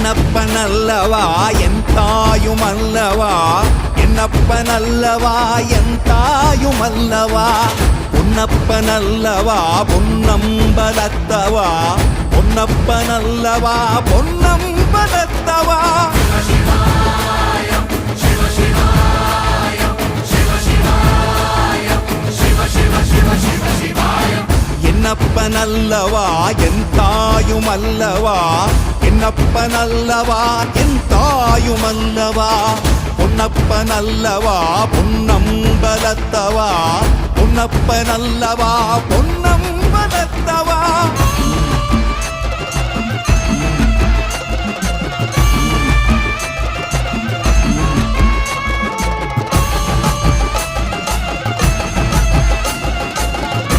என்னப்பனல்லவா என் தாயுமல்லவா, என்னப்பனல்லவா என் தாயுமல்லவா, பொன்னப்பனல்லவா பொன்னம்பலத்தவா, பொன்னப்பனல்லவா பொன்னம்பலத்தவா. என்னப்பனல்லவா என் தாயுமல்லவா, என்னப்பனல்லவா என் தாயுமல்லவா, பொன்னப்பனல்லவா பொன்னம்பலத்தவா, பொன்னப்பனல்லவா பொன்